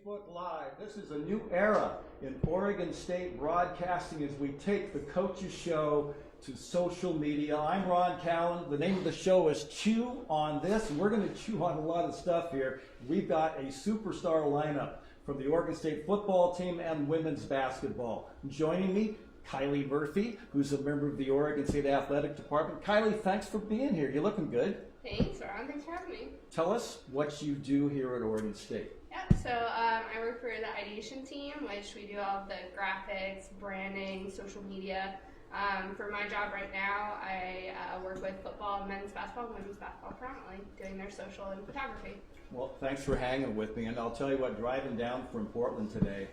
Facebook Live. This is a new era in Oregon State broadcasting as we take the Coaches Show to social media. I'm Ron Callan. The name of the show is Chew on This. We're going to chew on a lot of stuff here. We've got a superstar lineup from the Oregon State football team and women's basketball. Joining me, Kylie Murphy, who's a member of the Oregon State Athletic Department. Kylie, thanks for being here. You're looking good. Thanks, Ron. Thanks for having me. Tell us what you do here at Oregon State. Yeah, so I work for the ideation team, which we do all the graphics, branding, social media. For my job right now, I work with football, men's basketball, and women's basketball predominantly, doing their social and photography. Well, thanks for hanging with me, and I'll tell you what, driving down from Portland today,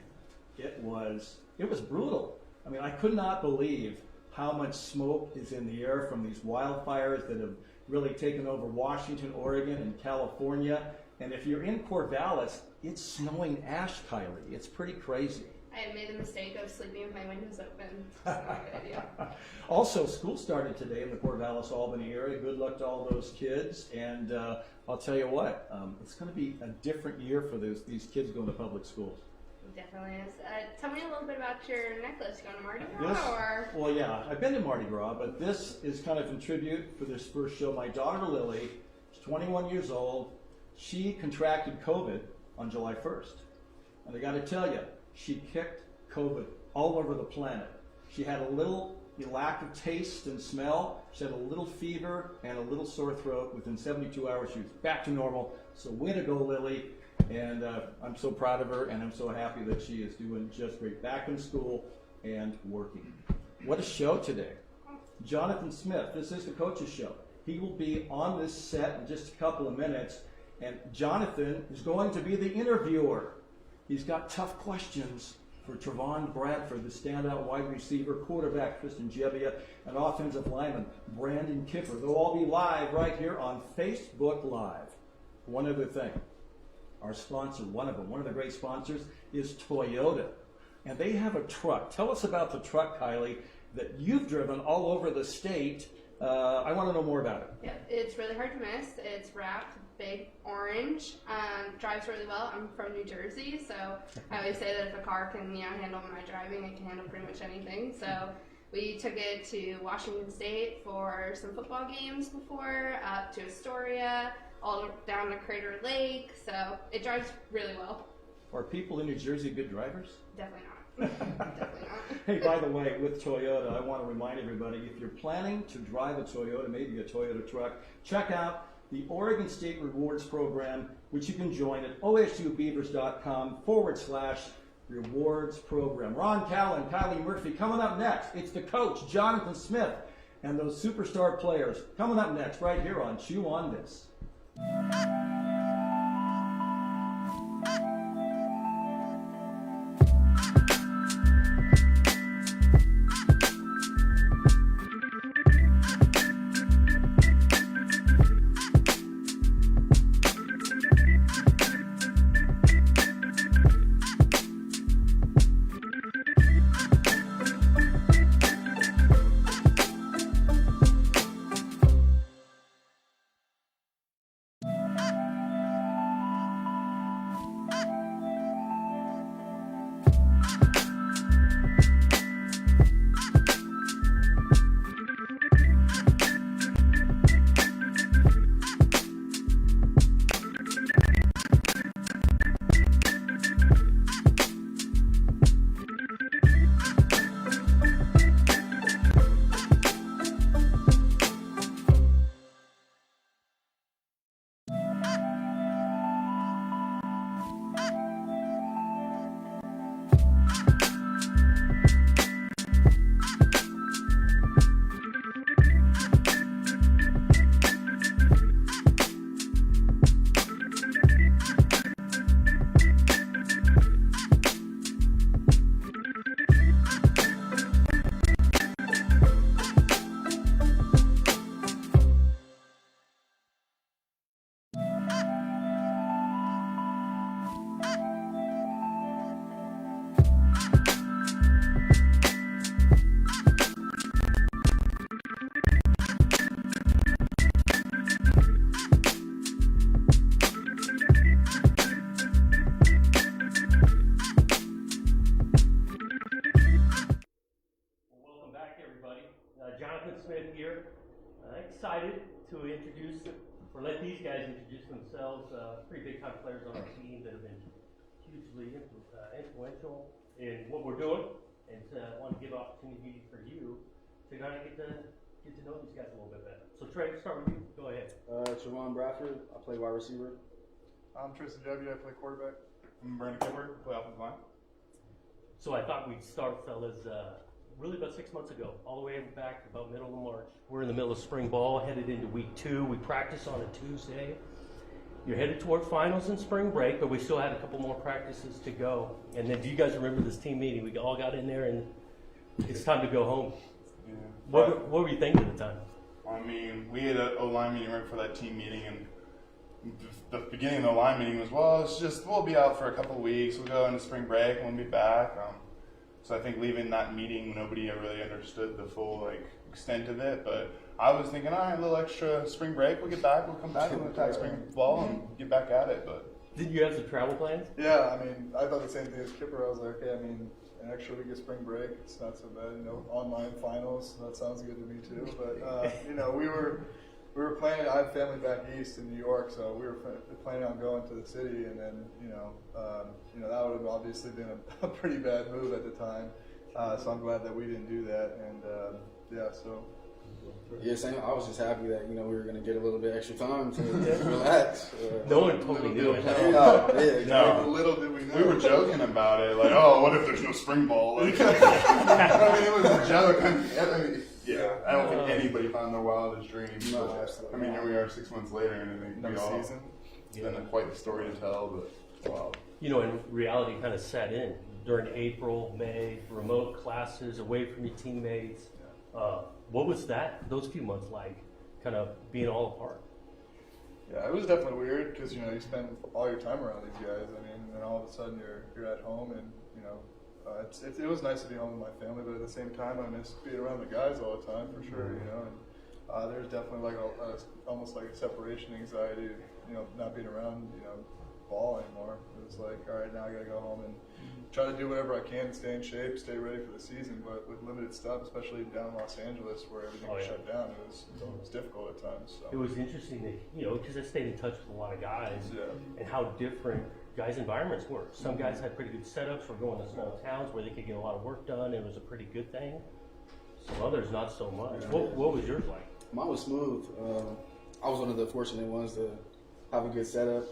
it was brutal. I mean, I could not believe how much smoke is in the air from these wildfires that have really taken over Washington, Oregon, and California. And if you're in Corvallis, it's snowing ash, Kylie. It's pretty crazy. I had made the mistake of sleeping with my windows open. It's not a good idea. Also, school started today in the Corvallis, Albany area. Good luck to all those kids. And I'll tell you what, it's going to be a different year for these kids going to public schools. It definitely is. Tell me a little bit about your necklace. Going to Mardi Gras? Well, yeah, I've been to Mardi Gras, but this is kind of in tribute for this first show. My daughter Lily is 21 years old. She contracted COVID on July 1st. And I got to tell you, she kicked COVID all over the planet. She had a little lack of taste and smell. She had a little fever and a little sore throat. Within 72 hours, she was back to normal. So way to go, Lily. And I'm so proud of her, and I'm so happy that she is doing just great. Back in school and working. What a show today. Jonathan Smith, this is the coach's show. He will be on this set in just a couple of minutes, and Jonathan is going to be the interviewer. He's got tough questions for Trevon, Bradford, the standout wide receiver, quarterback Tristan Gebbia, and offensive lineman Brandon Kipper. They'll all be live right here on Facebook Live. One other thing. Our sponsor, one of the great sponsors, is Toyota. And they have a truck. Tell us about the truck, Kylie, that you've driven all over the state. I want to know more about it. Yeah, it's really hard to miss. It's wrapped big orange. Drives really well. I'm from New Jersey, so I always say that if a car can handle my driving, it can handle pretty much anything. So we took it to Washington State for some football games before, up to Astoria, all down to Crater Lake. So it drives really well. Are people in New Jersey good drivers? Definitely not. Definitely not. Hey, by the way, with Toyota, I want to remind everybody, if you're planning to drive a Toyota, maybe a Toyota truck, check out the Oregon State Rewards Program, which you can join at osubbeavers.com/rewards program. Ron Callan, Kylie Murphy, coming up next. It's the coach, Jonathan Smith, and those superstar players. Coming up next, right here on Chew on This. Jonathan Smith here. Excited to introduce, or let these guys introduce themselves. Pretty big time players on our team that have been hugely influential in what we're doing. and want to give opportunity for you to kind of get to know these guys a little bit better. So Trey, start with you. Go ahead. Trevon, Bradford. I play wide receiver. I'm Tristan Gebbia. I play quarterback. I'm Kipper, play offensive line. So I thought we'd start, fellas, really about 6 months ago, all the way back about middle of March. We're in the middle of spring ball, headed into week 2. We practice on a Tuesday. You're headed toward finals and spring break, but we still had a couple more practices to go. And then, do you guys remember this team meeting? We all got in there, and it's time to go home. Yeah. What were you thinking at the time? I mean, we had an O-line meeting right before that team meeting, and the beginning of the line meeting was, well, it's just, we'll be out for a couple of weeks. We'll go into spring break, and we'll be back. So I think leaving that meeting, nobody really understood the full extent of it. But I was thinking, all right, a little extra spring break. We'll get back. We'll come back and attack spring ball and get back at it. But Did you have some travel plans? Yeah, I mean, I thought the same thing as Kipper. I was like, okay, I mean, an extra week of spring break, it's not so bad. Online finals, that sounds good to me too. But we were planning. I have family back east in New York, so we were planning on going to the city, and then that would have obviously been a pretty bad move at the time. So I'm glad that we didn't do that, and so. Yeah, same. I was just happy that we were going to get a little bit extra time to relax. No one totally knew it. Little did we know. we were joking about it, like, oh, what if there's no spring ball? I mean, it was a joke. I don't think anybody found their wildest dreams. No, but, absolutely I mean, here we are 6 months later, and I think No we all season. been quite the story to tell. But wow. And reality kind of set in during April, May, remote classes, away from your teammates. What was those few months like, kind of being all apart? Yeah, it was definitely weird because you spend all your time around these guys. I mean, and then all of a sudden you're at home, and it was nice to be home with my family, but at the same time I miss being around the guys all the time for sure. And there's definitely almost like a separation anxiety. Not being around ball anymore. It was like, all right, now I got to go home and try to do whatever I can to stay in shape, stay ready for the season, but with limited stuff, especially down in Los Angeles where everything was shut down, it was difficult at times. So. It was interesting that, because I stayed in touch with a lot of guys Yeah. and how different guys' environments were. Some guys had pretty good setups for going to small towns where they could get a lot of work done, and it was a pretty good thing. Some others, not so much. What was yours like? Mine was smooth. I was one of the fortunate ones to have a good setup.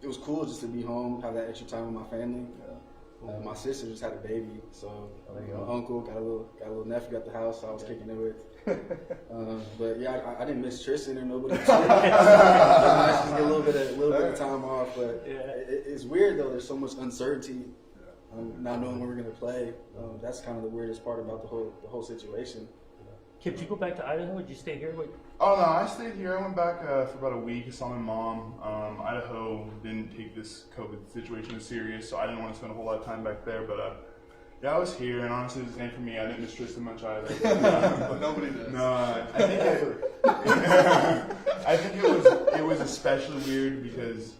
It was cool just to be home, have that extra time with my family. My sister just had a baby, so my uncle got a little nephew at the house, so I was kicking it with. But yeah, I didn't miss Tristan or nobody. Nice to get a little bit of time off, but it's weird though. There's so much uncertainty, not knowing when we're gonna play. That's kind of the weirdest part about the whole situation. Kip, did you go back to Idaho? Did you stay here? Oh no, I stayed here. I went back for about a week. I saw my mom. Idaho didn't take this COVID situation as serious, so I didn't want to spend a whole lot of time back there. But I was here, and honestly, the same for me. I didn't miss Tristan much either. Nobody does. No, I think it was especially weird because,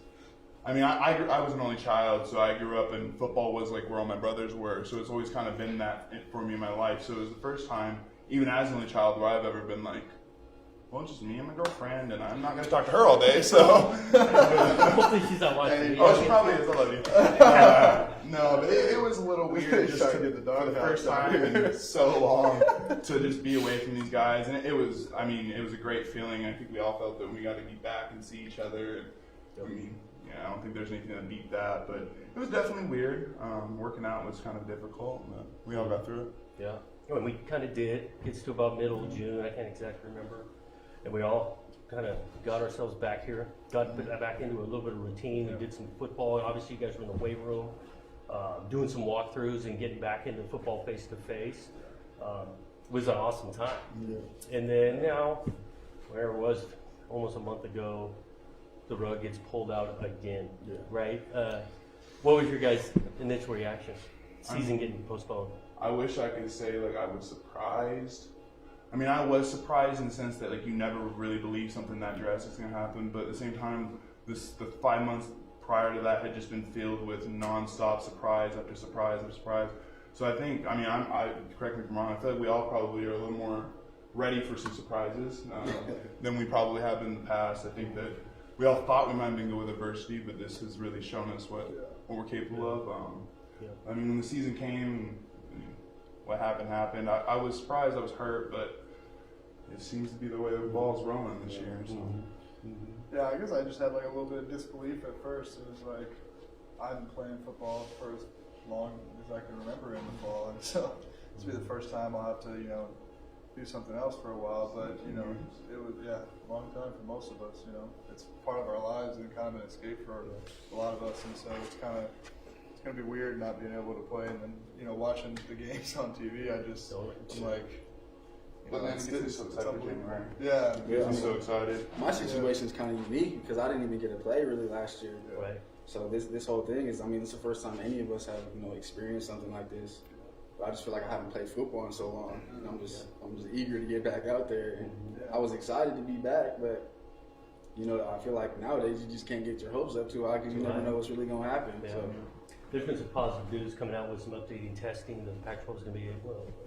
I mean, I was an only child, so I grew up and football was like where all my brothers were. So it's always kind of been that for me in my life. So it was the first time, even as an only child, where I've ever been like, well, it's just me and my girlfriend, and I'm not going to talk to her all day, so. Hopefully she's not watching. Oh, she probably is. I love you. No, but it was a little weird just Trying to get the dog for the out. first time in so long to just be away from these guys. And it was a great feeling. I think we all felt that we got to get back and see each other. I mean, I don't think there's anything to beat that, but it was definitely weird. Working out was kind of difficult, but we all got through it. Yeah. And we kind of did. Gets to about middle of June. I can't exactly remember. And we all kind of got ourselves back here, got back into a little bit of routine. We did some football. Obviously, you guys were in the weight room, doing some walkthroughs and getting back into football face to face. It was an awesome time. Yeah. And then now, where it was almost a month ago, the rug gets pulled out again, right? What was your guys' initial reaction? Season getting postponed. I wish I could say I was surprised. I mean, I was surprised in the sense that you never really believe something that drastic is going to happen, but at the same time, the 5 months prior to that had just been filled with nonstop surprise after surprise after surprise. So I think, I correct me if I'm wrong, I feel like we all probably are a little more ready for some surprises than we probably have in the past. I think that we all thought we might have been good with adversity, but this has really shown us what we're capable of. I mean, when the season came, what happened. I was surprised I was hurt, but it seems to be the way the ball's rolling this year. So. Yeah, I guess I just had like a little bit of disbelief at first. It was like I've been playing football for as long as I can remember in the fall, and so this will be the first time I'll have to, do something else for a while. But it was a long time for most of us. It's part of our lives and kind of an escape for a lot of us, and so it's gonna be weird not being able to play, and then watching the games on TV. I'm like. But then it gets me so excited for January. Yeah, I'm so excited. My situation is kind of unique because I didn't even get to play really last year. Right. So this whole thing is, it's the first time any of us have experienced something like this. But I just feel like I haven't played football in so long, and I'm just eager to get back out there. And I was excited to be back, but I feel like nowadays you just can't get your hopes up too high because you never know what's really gonna happen. Yeah. So. There's been some positive news coming out with some updating testing. The Pac-12 is going to be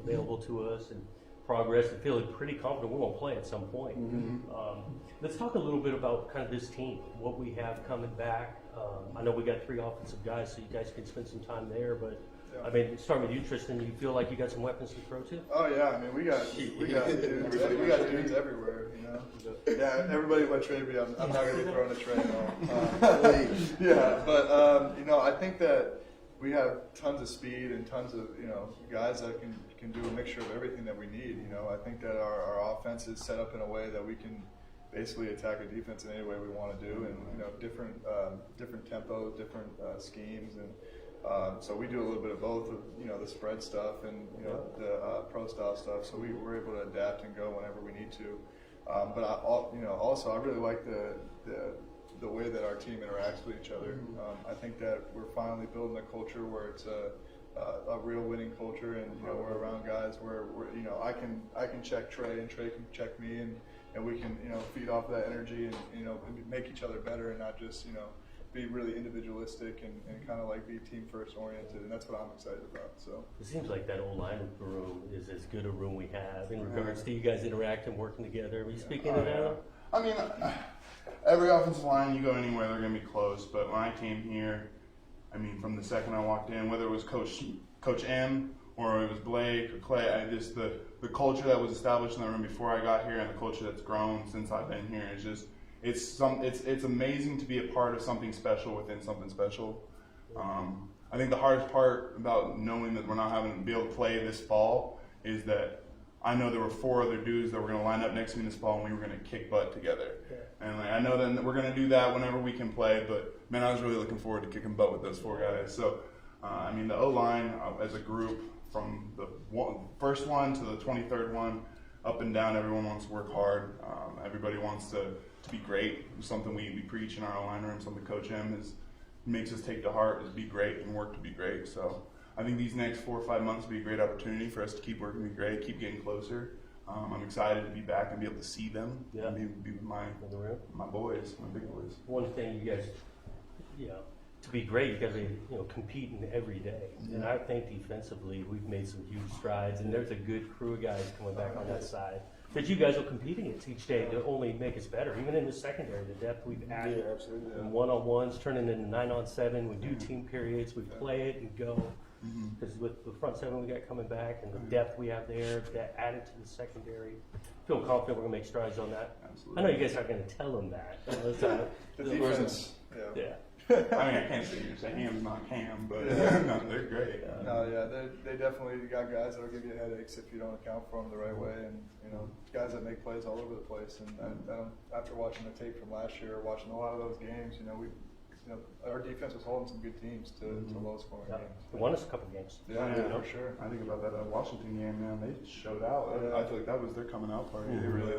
available to us and progress, and feeling pretty confident we're going to play at some point. Let's talk a little bit about kind of this team, what we have coming back. I know we got 3 offensive guys, so you guys can spend some time there. But I mean, starting with you, Tristan, you feel like you got some weapons to throw to? Oh yeah, I mean we got dudes everywhere. Yeah, everybody but Trey. I'm not gonna be throwing a Trey at all. Yeah, but I think that we have tons of speed and tons of guys that can do a mixture of everything that we need. I think that our offense is set up in a way that we can basically attack a defense in any way we want to do, and different tempos, different schemes, and so we do a little bit of both of the spread stuff and the pro style stuff. So we're able to adapt and go whenever we need to. But also I really like the way that our team interacts with each other. I think that we're finally building a culture where it's a real winning culture, and we're around guys where I can check Trey and Trey can check me, and we can feed off that energy and make each other better, and not just be really individualistic and kind of like be team first oriented, and that's what I'm excited about. So it seems like that O-line room is as good a room we have in regards to you guys interacting, working together. Are you speaking of that? I mean, every offensive line, you go anywhere, they're going to be close. But when I came here, I mean, from the second I walked in, whether it was Coach M or it was Blake or Clay, the culture that was established in that room before I got here and the culture that's grown since I've been here is just it's amazing to be a part of something special within something special. I think the hardest part about knowing that we're not having to be able to play this fall is that I know there were 4 other dudes that were going to line up next to me this fall, and we were going to kick butt together. Yeah. And I know that we're going to do that whenever we can play, but man, I was really looking forward to kicking butt with those 4 guys. So, I mean, the O-line as a group, from the first one to the 23rd one, up and down, everyone wants to work hard. Everybody wants to be great. It's something we preach in our O-line room, something Coach M makes us take to heart, is be great and work to be great. So I think these next 4 or 5 months will be a great opportunity for us to keep working to be great, keep getting closer. I'm excited to be back and be able to see them and be with my boys, my big boys. One thing you guys, to be great, you guys are competing every day. Yeah. And I think defensively we've made some huge strides, and there's a good crew of guys coming back on that side that you guys are competing against each day to only make us better. Even in the secondary, the depth we've added, and one-on-ones turning into 9-on-7. We do team periods, we play it and go. Because with the front 7 we got coming back and the depth we have there, that added to the secondary, feel confident we're going to make strides on that. Absolutely. I know you guys aren't going to tell them that. The defense, I mean, I can't say you're saying Ham's not Cam, but no, they're great. They definitely got guys that'll give you headaches if you don't account for them the right way, and guys that make plays all over the place. And after watching the tape from last year, watching a lot of those games, our defense was holding some good teams to low scoring games. They won us a couple games. Yeah, for sure. I think about that Washington game, man. They showed out. I feel like that was their coming out party. They really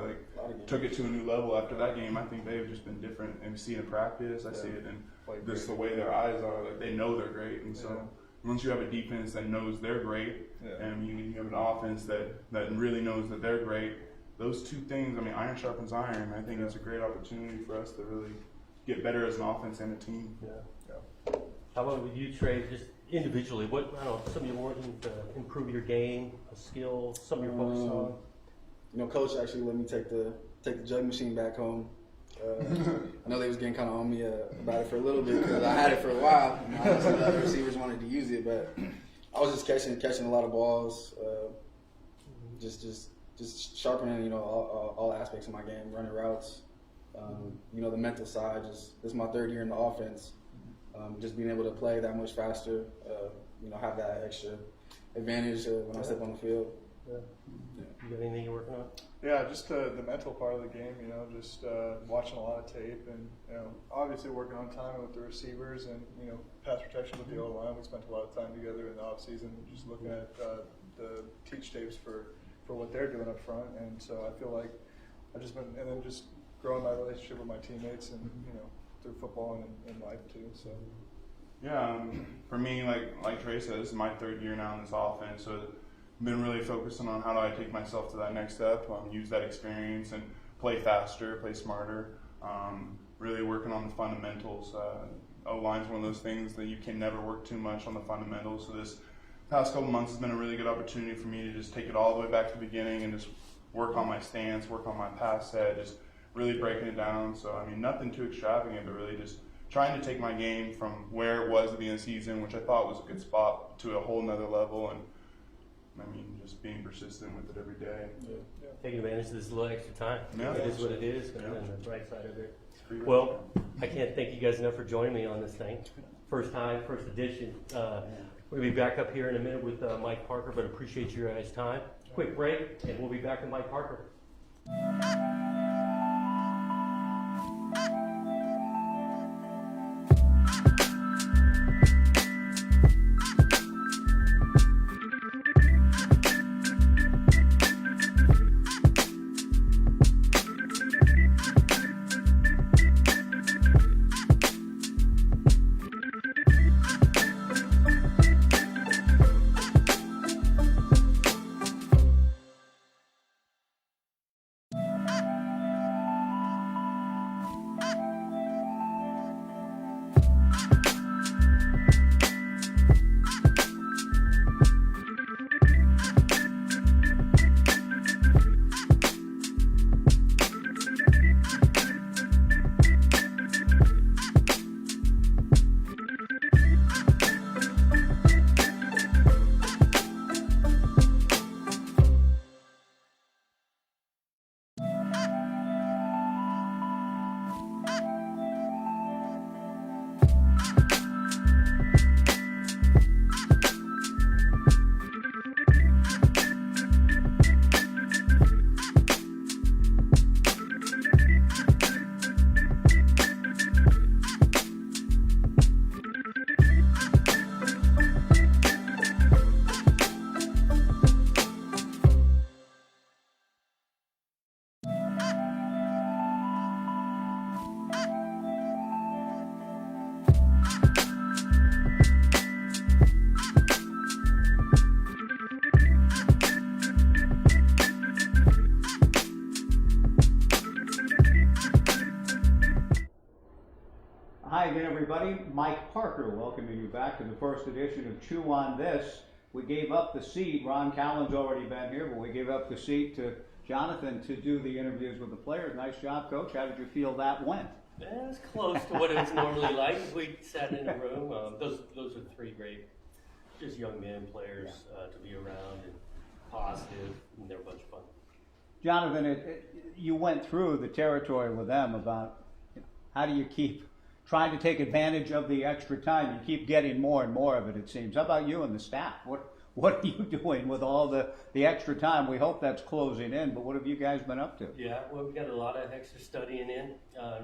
took it to a new level after that game. I think they've just been different, and we see it in practice. I see it in just the way their eyes are. Like, they know they're great, and so once you have a defense that knows they're great, and you have an offense that really knows that they're great, those two things. I mean, iron sharpens iron. I think it's a great opportunity for us to really get better as an offense and a team. How about with you, Trey? Just individually, some of your wanting to improve your game, a skill, some of your focus on? Coach actually let me take the jug machine back home. I know they was getting kind of on me about it for a little bit because I had it for a while. Some of the other receivers wanted to use it, but I was just catching a lot of balls, just sharpening, all aspects of my game, running routes, the mental side. This is my third year in the offense. Just being able to play that much faster, have that extra advantage when I step on the field. Yeah. You got anything you're working on? Yeah, just the mental part of the game, just watching a lot of tape and, obviously working on time with the receivers and, pass protection with the O-line. We spent a lot of time together in the offseason just looking at the teach tapes for what they're doing up front. And so I feel like I've just been, and then just growing my relationship with my teammates and, through football and in life too. So. Yeah, for me, like Trey said, this is my third year now in this offense, so I've been really focusing on how do I take myself to that next step, use that experience and play faster, play smarter, really working on the fundamentals. O-line's one of those things that you can never work too much on the fundamentals, so this past couple months has been a really good opportunity for me to just take it all the way back to the beginning and just work on my stance, work on my pass set, just really breaking it down. So, nothing too extravagant, but really just trying to take my game from where it was at the end of the season, which I thought was a good spot, to a whole nother level. And just being persistent with it every day. Yeah. Taking advantage of this little extra time. Yeah. It is what it is, Yeah. and the bright side of it. Well, I can't thank you guys enough for joining me on this thing. First time, first edition. We'll be back up here in a minute with Mike Parker, but appreciate your guys' time. Quick break, and we'll be back with Mike Parker. Hi again, everybody. Mike Parker welcoming you back to the first edition of Chew on This. We gave up the seat. Ron Callan's already been here, but we gave up the seat to Jonathan to do the interviews with the players. Nice job, Coach. How did you feel that went? Yeah, it's close to what it's normally like. We sat in a room. Those are three great, just young men players to be around and positive, and they're a bunch of fun. Jonathan, you went through the territory with them about how do you keep trying to take advantage of the extra time. You keep getting more and more of it, it seems. How about you and the staff? What are you doing with all the extra time? We hope that's closing in, but what have you guys been up to? Yeah, well, we've got a lot of extra studying in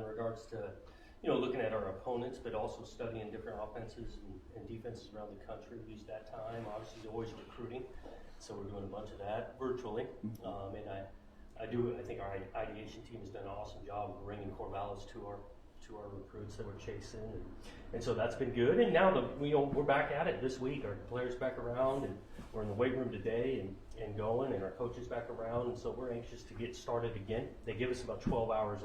regards to, looking at our opponents, but also studying different offenses and defenses around the country. We use that time. Obviously, always recruiting, so we're doing a bunch of that virtually. And I think our ideation team has done an awesome job of bringing Corvallis to our recruits that we're chasing, and so that's been good. And now we're back at it this week. Our players back around, and we're in the weight room today and going, and our coaches back around, and so we're anxious to get started again. They give us about 12 hours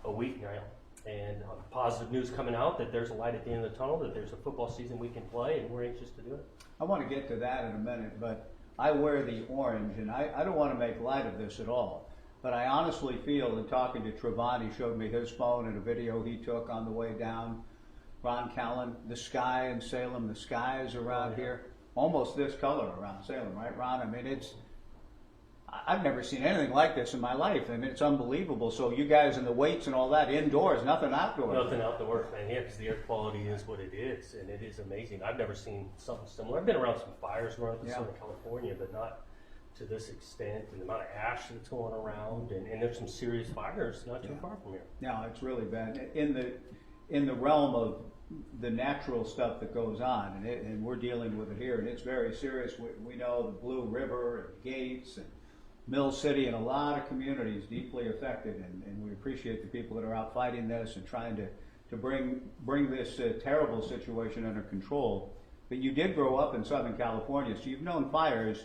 a week now, and positive news coming out that there's a light at the end of the tunnel, that there's a football season we can play, and we're anxious to do it. I want to get to that in a minute, but I wear the orange, and I don't want to make light of this at all. But I honestly feel, in talking to Trevon, he showed me his phone and a video he took on the way down. Ron Callan, the sky in Salem, the skies around here. almost this color around Salem, right, Ron? I mean, I've never seen anything like this in my life. I mean, it's unbelievable. So you guys and the weights and all that indoors, nothing outdoors. Nothing outdoors, man. Yeah, because the air quality is what it is, and it is amazing. I've never seen something similar. I've been around some fires north of Southern California, but not to this extent. And the amount of ash that's going around, and there's some serious fires not too far from here. No, it's really bad. In the realm of the natural stuff that goes on, and we're dealing with it here, and it's very serious. We know the Blue River and Gates and Mill City and a lot of communities deeply affected, and we appreciate the people that are out fighting this and trying to bring this terrible situation under control. But you did grow up in Southern California, so you've known fires.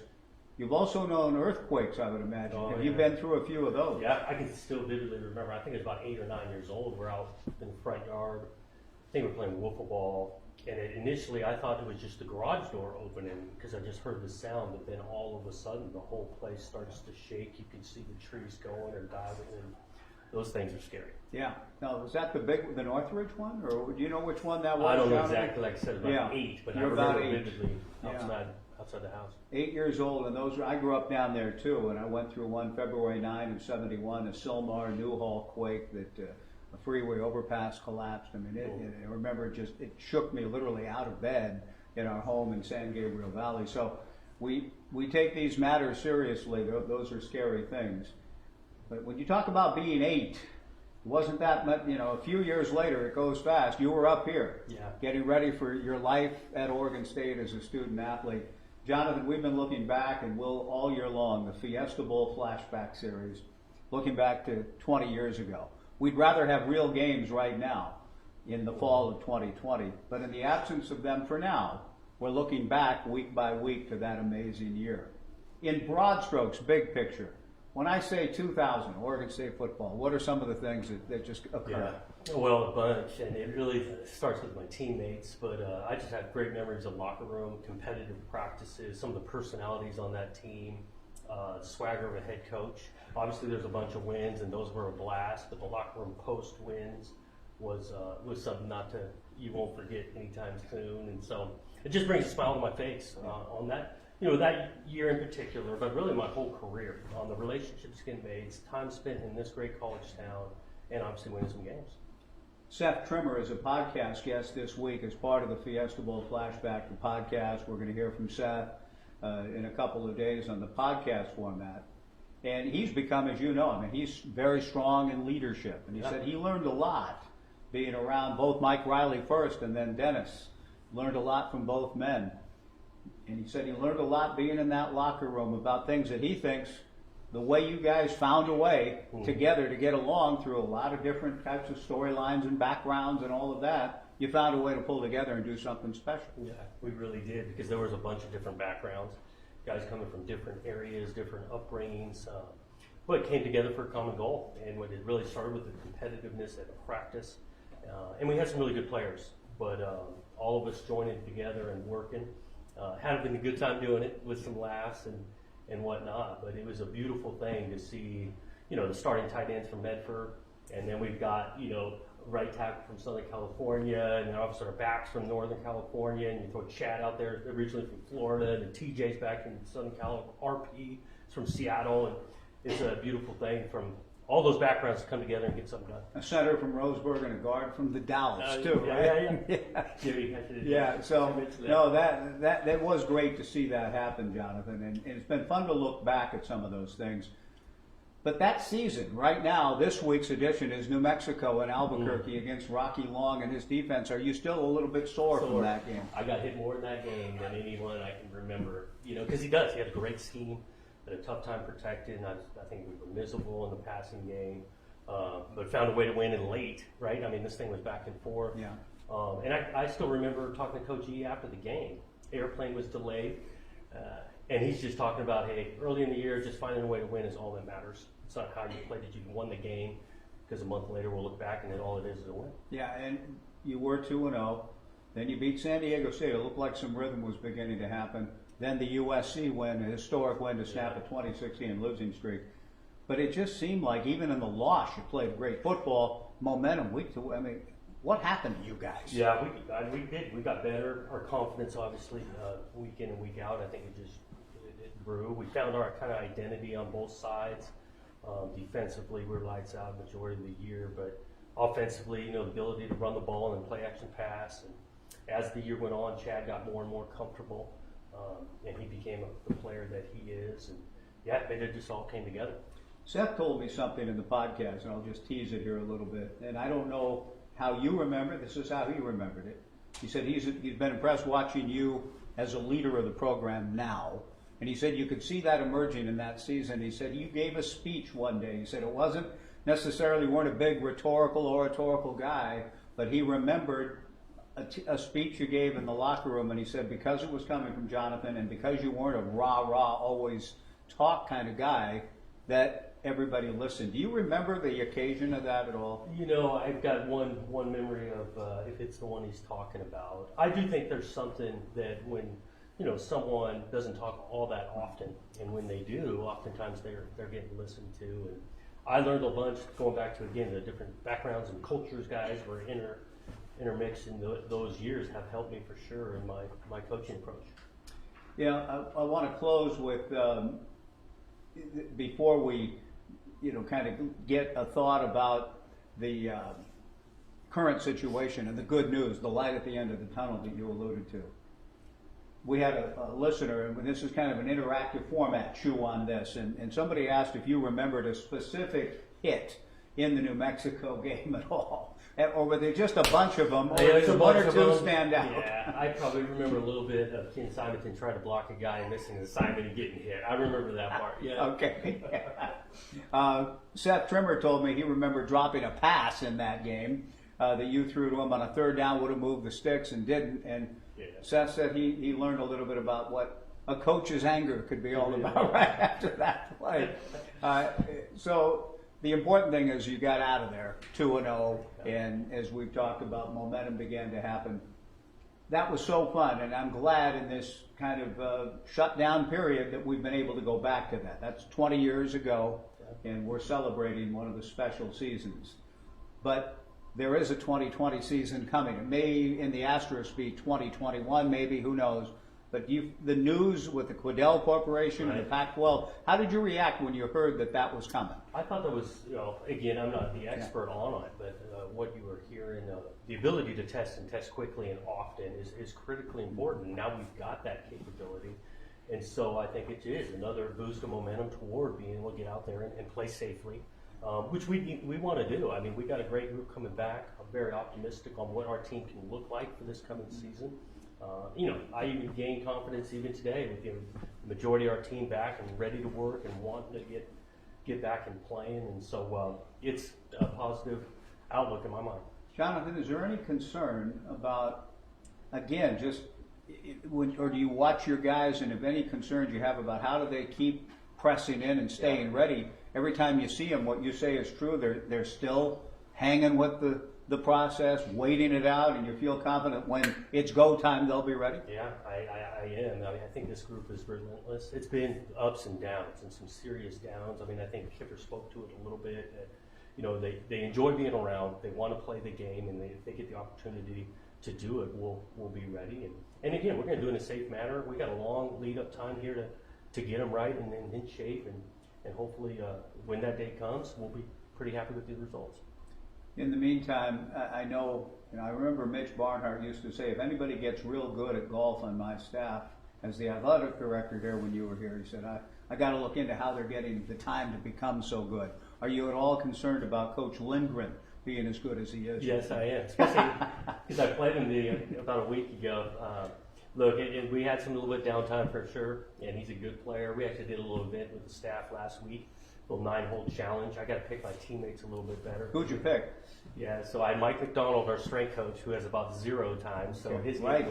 You've also known earthquakes, I would imagine. Oh, Have you been through a few of those? Yeah, I can still vividly remember. I think it was about 8 or 9 years old. We're out in the front yard. I think we're playing wiffle ball. And initially, I thought it was just the garage door opening because I just heard the sound. But then all of a sudden, the whole place starts to shake. You can see the trees going or diving, and those things are scary. Yeah. Now, was that the Northridge one, or do you know which one that was? I don't know Jonathan? exactly. Like I said, about 8, but You're I remember about 8. vividly Yeah. outside the house. 8 years old, and I grew up down there too, and I went through one February 9 of '71, a Sylmar Newhall quake that a freeway overpass collapsed. I mean, I remember it shook me literally out of bed in our home in San Gabriel Valley. So we take these matters seriously. Those are scary things. But when you talk about being 8, wasn't that much, a few years later, it goes fast. You were up here getting ready for your life at Oregon State as a student athlete. Jonathan, we've been looking back, and we'll all year long, the Fiesta Bowl flashback series, looking back to 20 years ago. We'd rather have real games right now in the fall of 2020, but in the absence of them for now, we're looking back week by week to that amazing year. In broad strokes, big picture, when I say 2000, Oregon State football, what are some of the things that just occurred? Yeah. Well, a bunch, and it really starts with my teammates, but I just have great memories of locker room, competitive practices, some of the personalities on that team, swagger of a head coach. Obviously, there's a bunch of wins, and those were a blast, but the locker room post wins was something you won't forget anytime soon, and so it just brings a smile to my face on that. That year in particular, but really my whole career, on the relationships getting made, time spent in this great college town, and obviously winning some games. Seth Trimmer is a podcast guest this week as part of the Fiesta Bowl Flashback, the podcast. We're going to hear from Seth in a couple of days on the podcast format. And he's become, as you know, he's very strong in leadership. And he said he learned a lot being around both Mike Riley first and then Dennis. Learned a lot from both men. And he said he learned a lot being in that locker room about things that he thinks the way you guys found a way together to get along through a lot of different types of storylines and backgrounds and all of that, you found a way to pull together and do something special. Yeah, we really did, because there was a bunch of different backgrounds, guys coming from different areas, different upbringings, but it came together for a common goal. And it really started with the competitiveness at the practice. And we had some really good players, but all of us joining together and working. Had been a good time doing it with some laughs and whatnot, but it was a beautiful thing to see, the starting tight ends from Medford, and then we've got, right tackle from Southern California, and then obviously our backs from Northern California, and you throw Chad out there originally from Florida, and TJ's back in Southern California, RP is from Seattle, and it's a beautiful thing from all those backgrounds to come together and get something done. A center from Roseburg and a guard from the Dallas too, right? Yeah. So no, that was great to see that happen, Jonathan, and it's been fun to look back at some of those things. But that season, right now, this week's edition is New Mexico and Albuquerque against Rocky Long and his defense. Are you still a little bit sore from that game? I got hit more in that game than anyone I can remember. Because he does. He had a great scheme. Had a tough time protecting. I think we were miserable in the passing game, but found a way to win in late, right? This thing was back and forth. Yeah. And I still remember talking to Coach E after the game. Airplane was delayed, and he's just talking about, hey, early in the year, just finding a way to win is all that matters. It's not how you played that you won the game, because a month later we'll look back and then all it is a win. Yeah, and you were 2-0. Then you beat San Diego State. It looked like some rhythm was beginning to happen. Then the USC win, a historic win to snap a 2016 losing streak. But it just seemed like even in the loss, you played great football, momentum. What happened to you guys? Yeah, we did. We got better. Our confidence, obviously, week in and week out, I think it grew. We found our kind of identity on both sides. Defensively, we're lights out majority of the year, but offensively, the ability to run the ball and play action pass. And as the year went on, Chad got more and more comfortable, and he became the player that he is. And yeah, it just all came together. Seth told me something in the podcast, and I'll just tease it here a little bit. And I don't know how you remember it. This is how he remembered it. He said he's been impressed watching you as a leader of the program now. And he said you could see that emerging in that season. He said you gave a speech one day. He said it wasn't necessarily weren't a big oratorical guy, but he remembered a speech you gave in the locker room. And he said because it was coming from Jonathan and because you weren't a rah-rah, always talk kind of guy, that everybody listened. Do you remember the occasion of that at all? I've got one memory of if it's the one he's talking about. I do think there's something that when someone doesn't talk all that often, and when they do, oftentimes they're getting listened to. And I learned a bunch going back to again the different backgrounds and cultures guys were intermixed in those years have helped me for sure in my coaching approach. Yeah, I want to close with before we kind of get a thought about the current situation and the good news, the light at the end of the tunnel that you alluded to. We had a listener, and this is kind of an interactive format, chew on this, and somebody asked if you remembered a specific hit in the New Mexico game at all. Or were there just a bunch of them, or did one or two stand out? Yeah, I probably remember a little bit of Ken Simonton trying to block a guy and missing an assignment and getting hit. I remember that part, yeah. Okay. Seth Trimmer told me he remembered dropping a pass in that game that you threw to him on a third down, would have moved the sticks and didn't. And yeah. Seth said he learned a little bit about what a coach's anger could be all about right after that play. So the important thing is you got out of there 2-0, and as we've talked about, momentum began to happen. That was so fun, and I'm glad in this kind of shutdown period that we've been able to go back to that. That's 20 years ago, and we're celebrating one of the special seasons. But there is a 2020 season coming. It may, in the asterisk, be 2021, maybe, who knows. But the news with the Quidel Corporation and the Pac-12, how did you react when you heard that was coming? I thought that was, again, I'm not the expert on it, but what you were hearing, the ability to test and test quickly and often is critically important. Now we've got that capability. And so I think it is another boost of momentum toward being able to get out there and play safely, which we want to do. I mean, we got a great group coming back. I'm very optimistic on what our team can look like for this coming season. I even gained confidence even today with the majority of our team back and ready to work and wanting to get back and playing. And so it's a positive outlook in my mind. Jonathan, is there any concern about, again, or do you watch your guys, and if any concerns you have about how do they keep pressing in and staying ready? Every time you see them, what you say is true. They're still hanging with the process, waiting it out, and you feel confident when it's go time, they'll be ready? Yeah, I am. I mean, I think this group is relentless. It's been ups and downs and some serious downs. I mean, I think Kipper spoke to it a little bit. They enjoy being around. They want to play the game, and if they get the opportunity to do it, we'll be ready. And again, we're going to do it in a safe manner. We got a long lead up time here to get them right and in shape, and hopefully when that day comes, we'll be pretty happy with the results. In the meantime, I know, I remember Mitch Barnhart used to say, if anybody gets real good at golf on my staff, as the athletic director there when you were here, he said, I got to look into how they're getting the time to become so good. Are you at all concerned about Coach Lindgren being as good as he is? Yes, I am, especially because I played him about a week ago. Look, we had some little bit downtime for sure, and he's a good player. We actually did a little event with the staff last week. Little 9-hole challenge. I got to pick my teammates a little bit better. Who'd you pick? Yeah, so I had Mike McDonald, our strength coach, who has about 0 time, so his game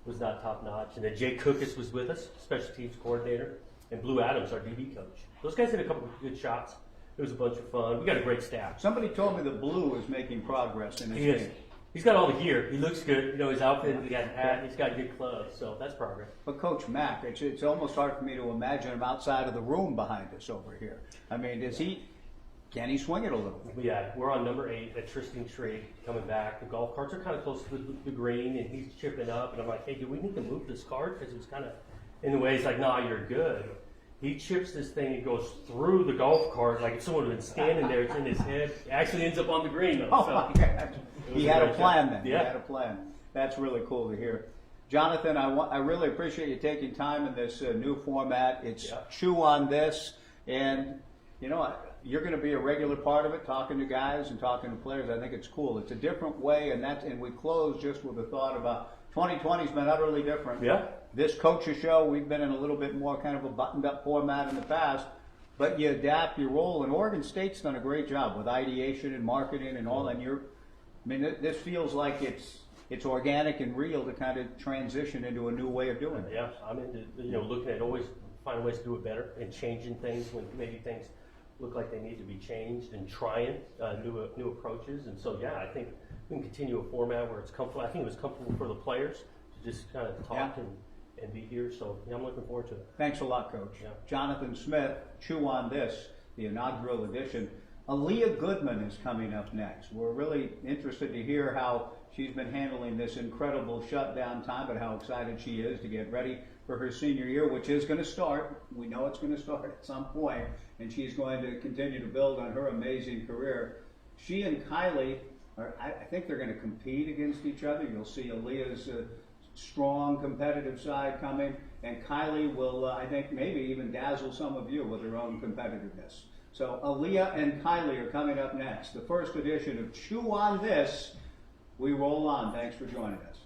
was not top notch. And then Jay Cookus was with us, special teams coordinator, and Blue Adams, our DB coach. Those guys hit a couple of good shots. It was a bunch of fun. We got a great staff. Somebody told me that Blue is making progress in his game. He's got all the gear. He looks good. His outfit, he got a hat, he's got good clubs, so that's progress. But Coach Mack, it's almost hard for me to imagine him outside of the room behind us over here. I mean, can he swing it a little? Yeah, we're on number 8 at Tristan coming back. The golf carts are kind of close to the green, and he's chipping up. And I'm like, hey, do we need to move this cart? Because it's kind of in the way. He's like, nah, you're good. He chips this thing and goes through the golf cart like if someone had been standing there. It's in his head. It actually ends up on the green, though. Oh, so my God. He had a plan then. Yeah. He had a plan. That's really cool to hear. Jonathan, I really appreciate you taking time in this new format. It's Chew on This, and you know, you're going to be a regular part of it, talking to guys and talking to players. I think it's cool. It's a different way, and we close just with a thought about 2020's been utterly different. Yeah. This coach's show, we've been in a little bit more kind of a buttoned-up format in the past, but you adapt your role, and Oregon State's done a great job with ideation and marketing and all, and this feels like it's organic and real to kind of transition into a new way of doing it. Yeah, I'm into looking at always finding ways to do it better and changing things when maybe things look like they need to be changed and trying new approaches. And so I think we can continue a format where it's comfortable. I think it was comfortable for the players to just kind of talk and be here. So I'm looking forward to it. Thanks a lot, Coach. Yeah. Jonathan Smith, Chew on This, the inaugural edition. Aleah Goodman is coming up next. We're really interested to hear how she's been handling this incredible shutdown time, but how excited she is to get ready for her senior year, which is going to start. We know it's going to start at some point, and she's going to continue to build on her amazing career. She and Kylie, I think they're going to compete against each other. You'll see Aleah's strong competitive side coming, and Kylie will, I think, maybe even dazzle some of you with her own competitiveness. So Aleah and Kylie are coming up next. The first edition of Chew on This. We roll on. Thanks for joining us.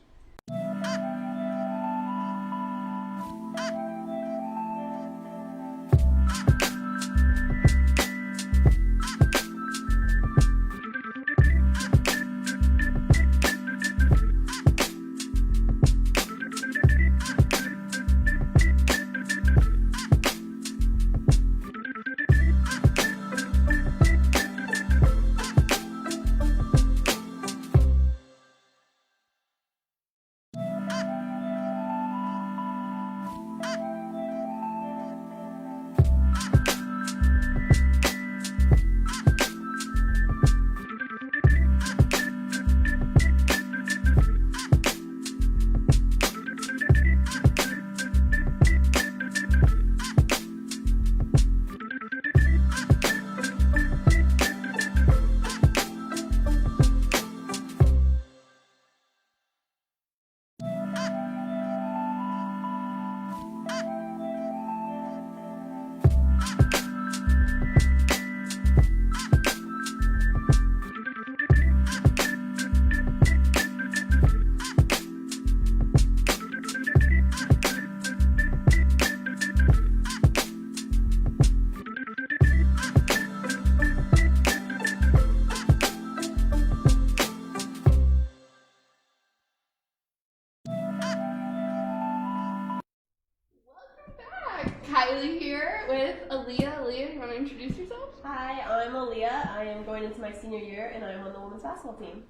Kylie here with Aleah. Aleah, you want to introduce yourself? Hi, I'm Aleah. I am going into my senior year, and I'm on the women's basketball team.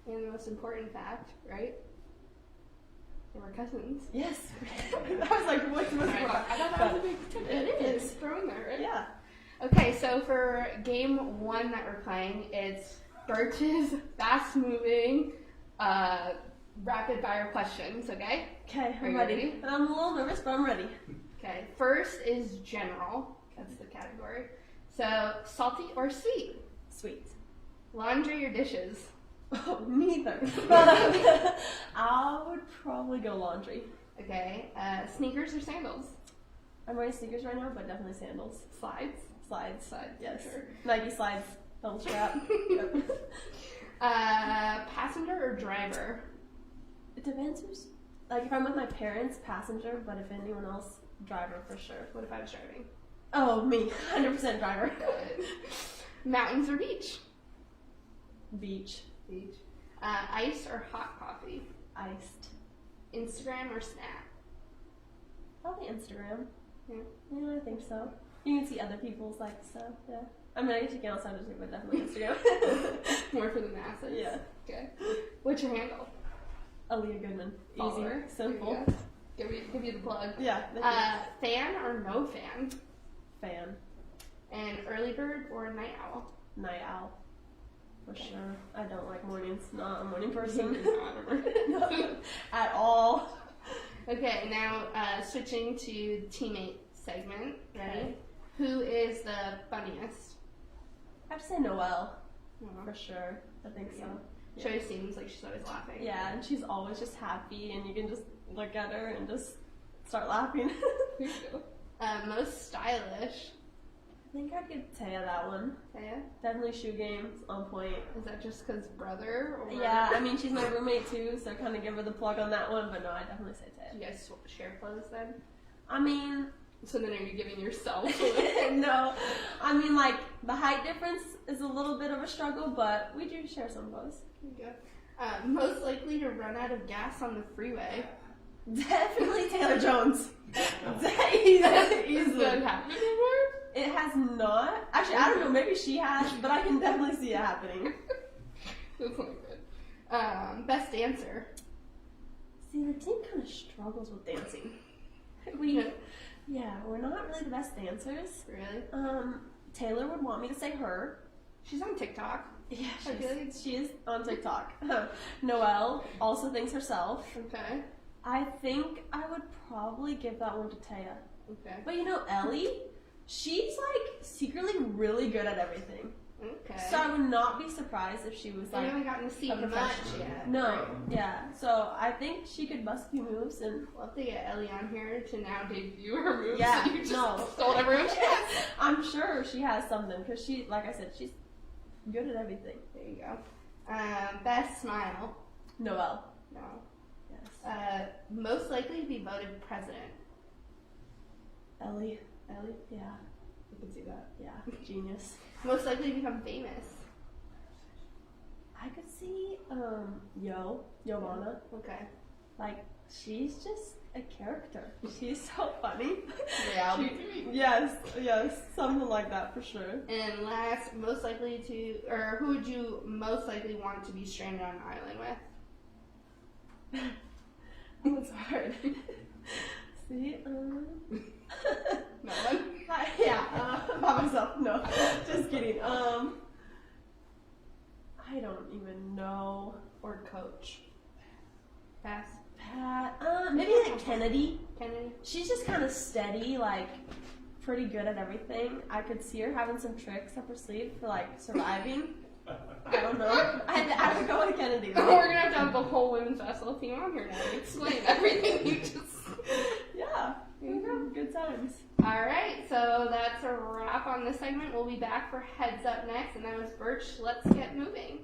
And the most important fact, right? They were cousins. Yes. I was like, what's the most important? I thought that was a big tip. It is. Throw in there, right? Yeah. Okay, so for game 1 that we're playing, it's Birch's fast-moving, rapid fire questions, okay? Okay, Are I'm you ready. ready? And I'm a little nervous, but I'm ready. Okay, first is general. That's the category. So, salty or sweet? Sweet. Laundry or dishes? Oh, neither. But I would probably go laundry. Okay, sneakers or sandals? I'm wearing sneakers right now, but definitely sandals. Slides? Slides. Slides, Yes. for sure. Nike slides. Double strap. Yep. Passenger or driver? It depends who's... Like, if I'm with my parents, passenger, but if anyone else, driver for sure. What if I was driving? Oh, me. 100% driver. Mountains or beach? Beach. Beach. Ice or hot coffee? Iced. Instagram or Snap? Probably Instagram. Yeah. Yeah, I think so. You can see other people's like stuff, yeah. I mean, I guess you can also do, but definitely Instagram. More for the masses? Yeah. Okay. What's your handle? Aleah Goodman. Follower. Easy. Simple. There you go. Give you the plug. Yeah. Fan or no fan? Fan. And early bird or night owl? night owl. For sure. I don't like mornings. Not a morning person. No, at all. Okay, now switching to teammate segment. Ready? Okay. Who is the funniest? I have to say Noelle. Aw. For sure. I think so. She always seems like she's always laughing. Yeah, and she's always just happy, and you can just look at her and just start laughing. Most stylish. I think I'd give Taya that one. Taya? Definitely shoe game, on point. Is that just because brother? Or Yeah, I mean, she's my roommate too, so kind of give her the plug on that one, but no, I'd definitely say Do Taya. you guys share clothes then? I mean, So then are you giving yourself? no. I mean, like, the height difference is a little bit of a struggle, but we do share some clothes. There you go. Most likely to run out of gas on the freeway. Definitely Taylor Jones. Is that Easily. happening anymore? It has not. Actually, I don't know. Maybe she has, but I can definitely see it happening. That's not good. Best dancer. See, the team kind of struggles with dancing. We're not really the best dancers. Really? Taylor would want me to say her. She's on TikTok. Yeah, I feel like- she is on TikTok. Noelle also thinks herself. Okay. I think I would probably give that one to Taya. Okay. But you know, Ellie, she's like secretly really good at everything. Okay. So I would not be surprised if she was I like, haven't gotten to see a much professional. yet. no, yeah. So I think she could bust a few moves and We'll have to get Ellie on here to now debut her moves. Yeah, So you just no. told everyone she has. I'm sure she has something because she, like I said, she's good at everything. There you go. Best smile. Noelle. No. Yes. Most likely to be voted president. Ellie. Ellie? Yeah. You can see that. Yeah. Genius. Most likely to become famous. I could see Giovanna. Okay. Like, she's just a character. She's so funny. Reality She- yes, something like that for sure. And last, most likely to, or who would you most likely want to be stranded on an island with? Oh, it's hard. See, No one? by myself. No, just kidding. I don't even know. Or coach? Pass. Pat, maybe like Kennedy. Kennedy? She's just kind of steady, like pretty good at everything. I could see her having some tricks up her sleeve for like surviving. I don't know. I would go with Kennedy. We're Though. gonna have to have the whole women's basketball team on here now to explain everything you just. Yeah, good times. Alright, so that's a wrap on this segment. We'll be back for Heads Up next, and that was Birch. Let's get moving.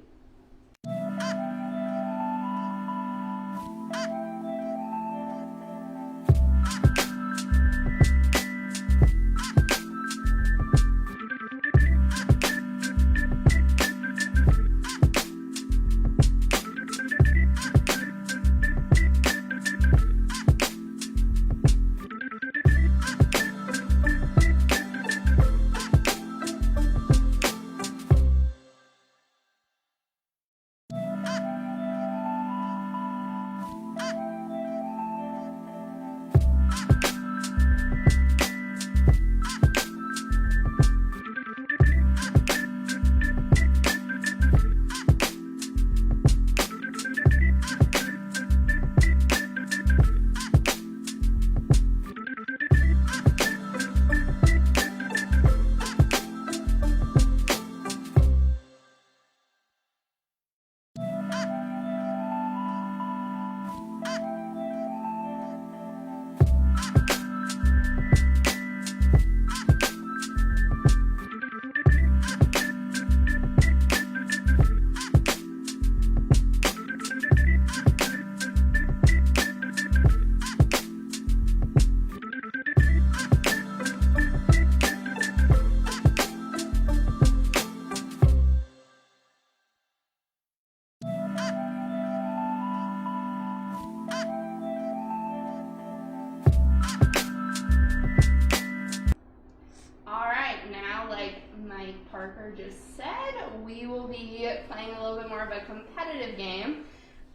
Parker just said, we will be playing a little bit more of a competitive game.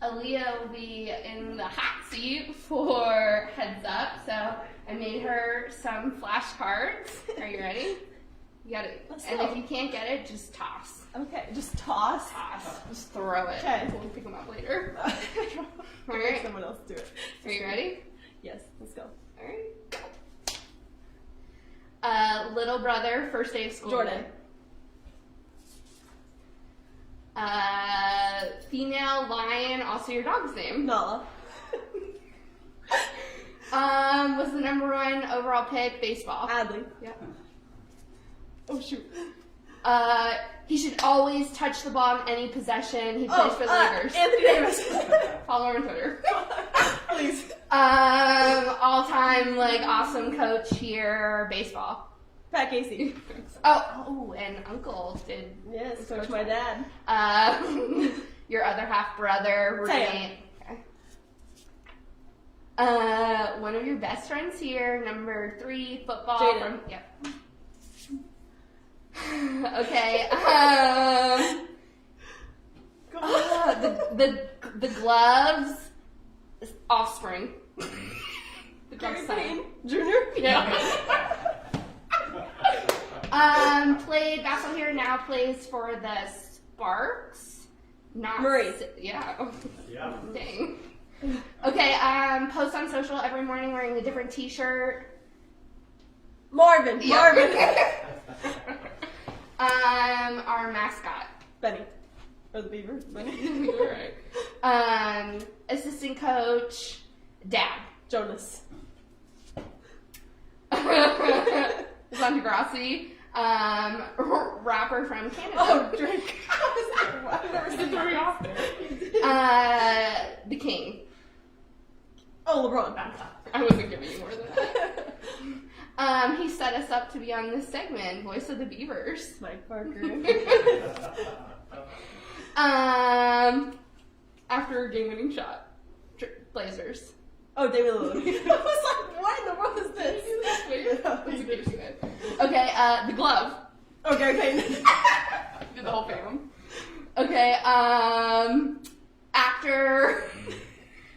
Aleah will be in the hot seat for Heads Up, so I made her some flashcards. Are you ready? You got it. Let's And go. if you can't get it, just toss. Okay, just toss. Toss. Just throw it. Okay. We'll pick them up later. All All right. right. Someone else do it. Are you ready? Yes, let's go. All right. Little brother, first day of school. Jordan. Female lion, also your dog's name. Nala. Was the number 1 overall pick, baseball. Adley. Yeah. Oh shoot. He should always touch the ball in any possession. He plays for the Lakers. Anthony Davis. Follow him on Twitter. Please. All-time awesome coach here, baseball. Pat Casey. Oh, and uncle did. Yes, coach my dad. Your other half brother, roommate. Okay. One of your best friends here, number 3, football. Jaden. Yep. Okay. The gloves. Offspring. The gloves Gary son. Payne Jr. Yeah. Played basketball here, now plays for the Sparks. Not Murray. Yeah. Yeah. Dang. Okay, post on social every morning wearing a different t-shirt. Marvin. Yeah. Marvin. Our mascot. Benny. Or the Beaver. Benny. You're right. Assistant coach. Dad. Jonas. Von Degrassi. Rapper from Canada. Oh, Drake. I've never seen Threw me off there. The King. Oh, LeBron. I wasn't giving you more than that. He set us up to be on this segment, Voice of the Beavers. Mike Parker. After a game-winning shot, Blazers. Oh, David Lillard. I was like, what in the world is this? Okay, the glove. Okay, Payne. Did the whole fam. Okay, actor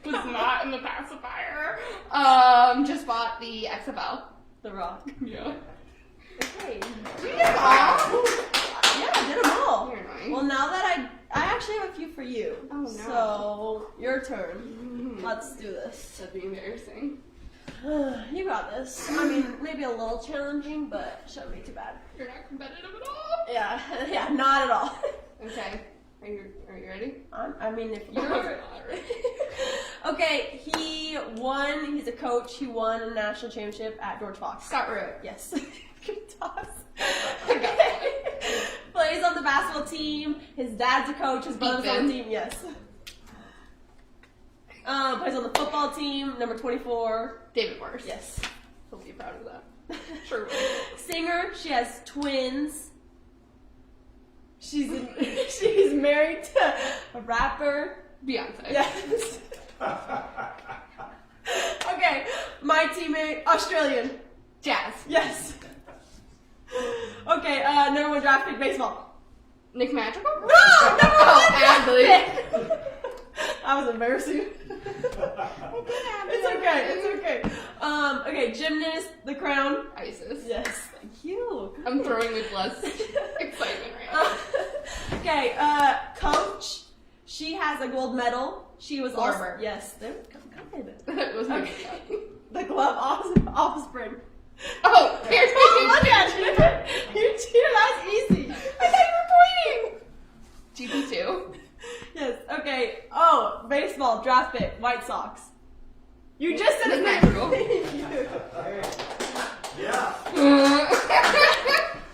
was not in the pacifier. Just bought the XFL. The Rock. Yeah. Okay. Did you get them all? Yeah, I did them all. You're annoying. Well, now that I actually have a few for you. Oh, no. So, your turn. Let's do this. That'd be embarrassing. You got this. I mean, maybe a little challenging, but shouldn't be too bad. You're not competitive at all. Yeah, not at all. Okay. Are you ready? I mean, if I'm not you're... ready. Okay, he's a coach, he won a national championship at George Fox. Scott Root. Yes. Good toss. Okay. Plays on the basketball team, his dad's a coach, his brother's on the team, yes. Plays on the football team, number 24. David Morris. Yes. He'll be proud of that. Sure. Singer, she has twins. She's married to a rapper. Beyonce. Yes. Okay, my teammate, Australian. Jazz. Yes. Okay, number 1 draft pick, baseball. Nick Magical? No, number 1 draft Adley. pick. That was embarrassing. It's okay. Okay, gymnast, the crown. Isis. Yes, thank you. I'm throwing with less excitement right now. Okay, coach. She has a gold medal. She was also Barber. yes. There, good. That was my Okay. The glove offspring. Oh, here's Oh, look at you! You cheated. That's easy. I thought you were pointing. GP2. Yes. Okay. Oh, baseball draft pick. White Sox. You just said Nick his Magical. name. Yeah.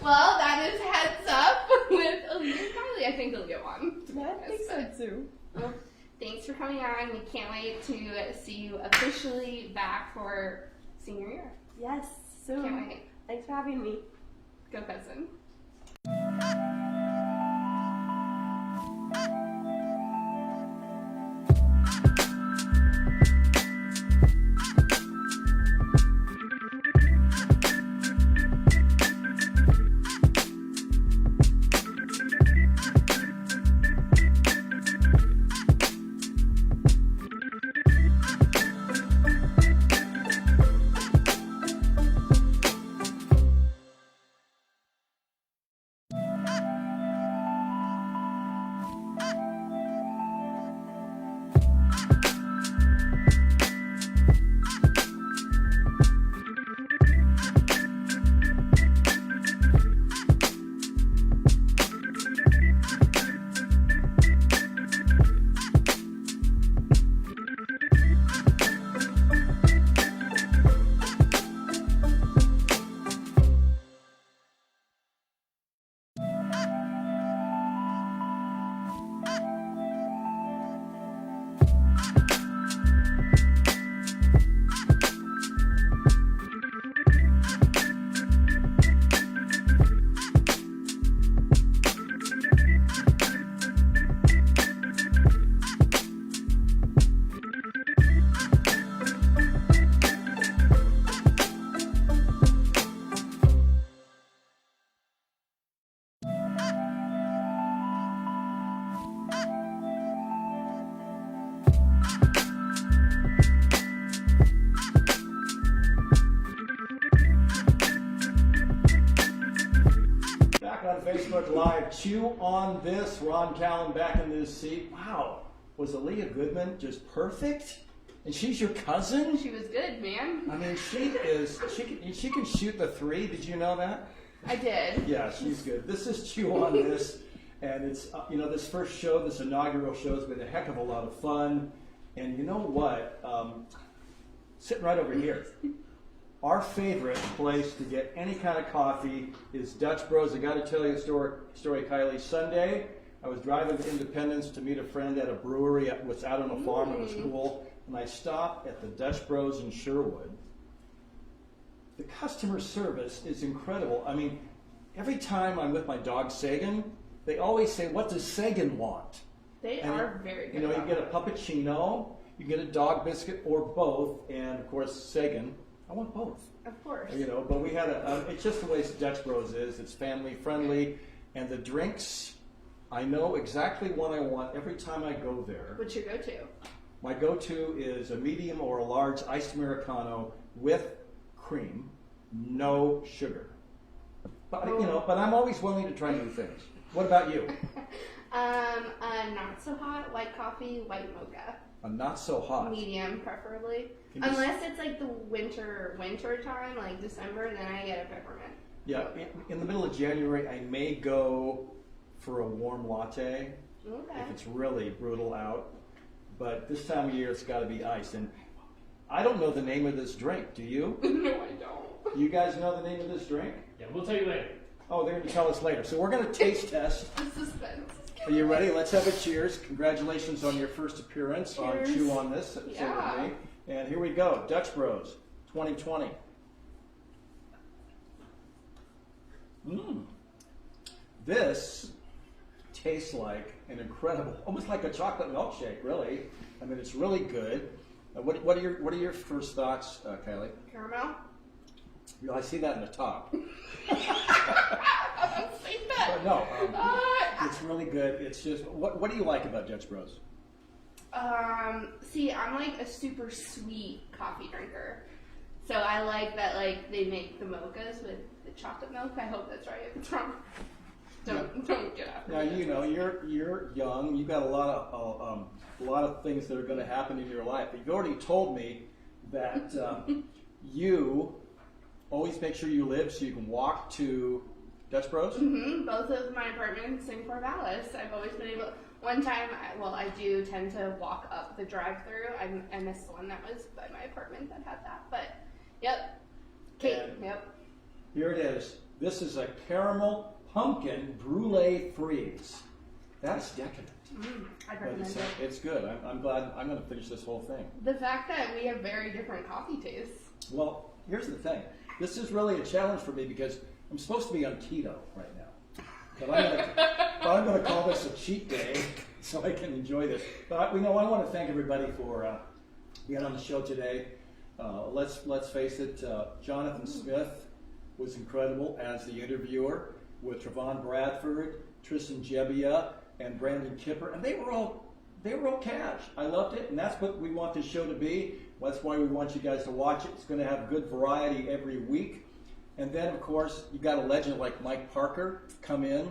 Well, that is Heads Up with Aleah and Kylie. I think Aleah won. I think so too. Well, thanks for coming on. We can't wait to see you officially back for senior year. Yes. Soon. Can't wait. Thanks for having me. Go cousin. back on Facebook Live. Chew on this. Ron Callan back in his seat. Wow. Was Aleah Goodman just perfect? And she's your cousin? She was good, man. I mean, she can shoot the three. Did you know that? I did. Yeah, she's good. This is Chew on This. And it's, this first show, this inaugural show has been a heck of a lot of fun. And you know what? Sitting right over here. Our favorite place to get any kind of coffee is Dutch Bros. I got to tell you a story, Kylie. Sunday, I was driving to Independence to meet a friend at a brewery. It was out on a farm. It was cool. And I stopped at the Dutch Bros in Sherwood. The customer service is incredible. I mean, every time I'm with my dog Sagan, they always say, "What does Sagan want?" They are very good. You get a puppuccino, you get a dog biscuit, or both. And of course, Sagan, I want both. Of course. But we had it's just the way Dutch Bros is. It's family friendly, and the drinks, I know exactly what I want every time I go there. What's your go-to? My go-to is a medium or a large iced Americano with cream, no sugar. But but I'm always willing to try new things. What about you? A not so hot white coffee, white mocha. A not so hot. Medium, preferably. Can you Unless it's like the winter time, like December, then I get a peppermint. Yeah, in the middle of January, I may go for a warm latte Okay. if it's really brutal out. But this time of year, it's got to be iced. And I don't know the name of this drink. Do you? No, I don't. You guys know the name of this drink? Yeah, we'll tell you later. Oh, they're going to tell us later. So we're going to taste test. The suspense. Are you ready? Let's have a cheers. Congratulations on your first appearance on Cheers. Chew on This. Sit with Yeah. me. And here we go. Dutch Bros 2020. This tastes like an incredible, almost like a chocolate milkshake, really. I mean, it's really good. What are your first thoughts, Kylie? Caramel. I see that in the top. I don't say that. But no, it's really good. It's just, what do you like about Dutch Bros? See, I'm like a super sweet coffee drinker. So I like that, like, they make the mochas with the chocolate milk. I hope that's right. If it's wrong, don't get after Now, me. you're young. You've got a lot of things that are going to happen in your life. But you've already told me that you always make sure you live so you can walk to Dutch Bros. Mm-hmm. Both of my apartments in Corvallis, I've always been able. One time, I do tend to walk up the drive-through. I missed the one that was by my apartment that had that, but yep. Kate, yep. Here it is. This is a caramel pumpkin brulee freeze. That's decadent. I But recommend it. it's good. I'm glad. I'm going to finish this whole thing. The fact that we have very different coffee tastes. Well, here's the thing. This is really a challenge for me because I'm supposed to be on keto right now. But I'm going to call this a cheat day so I can enjoy this. But I want to thank everybody for being on the show today. Let's face it, Jonathan Smith was incredible as the interviewer with Trevon Bradford, Tristan Gebbia, and Brandon Kipper, and they were all cash. I loved it, and that's what we want this show to be. That's why we want you guys to watch it. It's going to have good variety every week. And then, of course, you got a legend like Mike Parker come in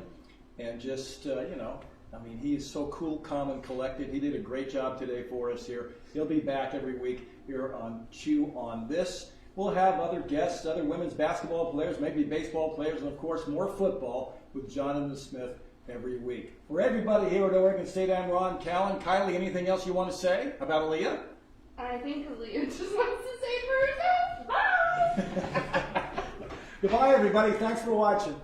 and just, he is so cool, calm, and collected. He did a great job today for us here. He'll be back every week here on Chew on This. We'll have other guests, other women's basketball players, maybe baseball players, and, of course, more football with Jonathan Smith every week. For everybody here at Oregon State, I'm Ron Callan. Kylie, anything else you want to say about Aleah? I think Aleah just wants to say it for herself. Bye! Goodbye, everybody. Thanks for watching.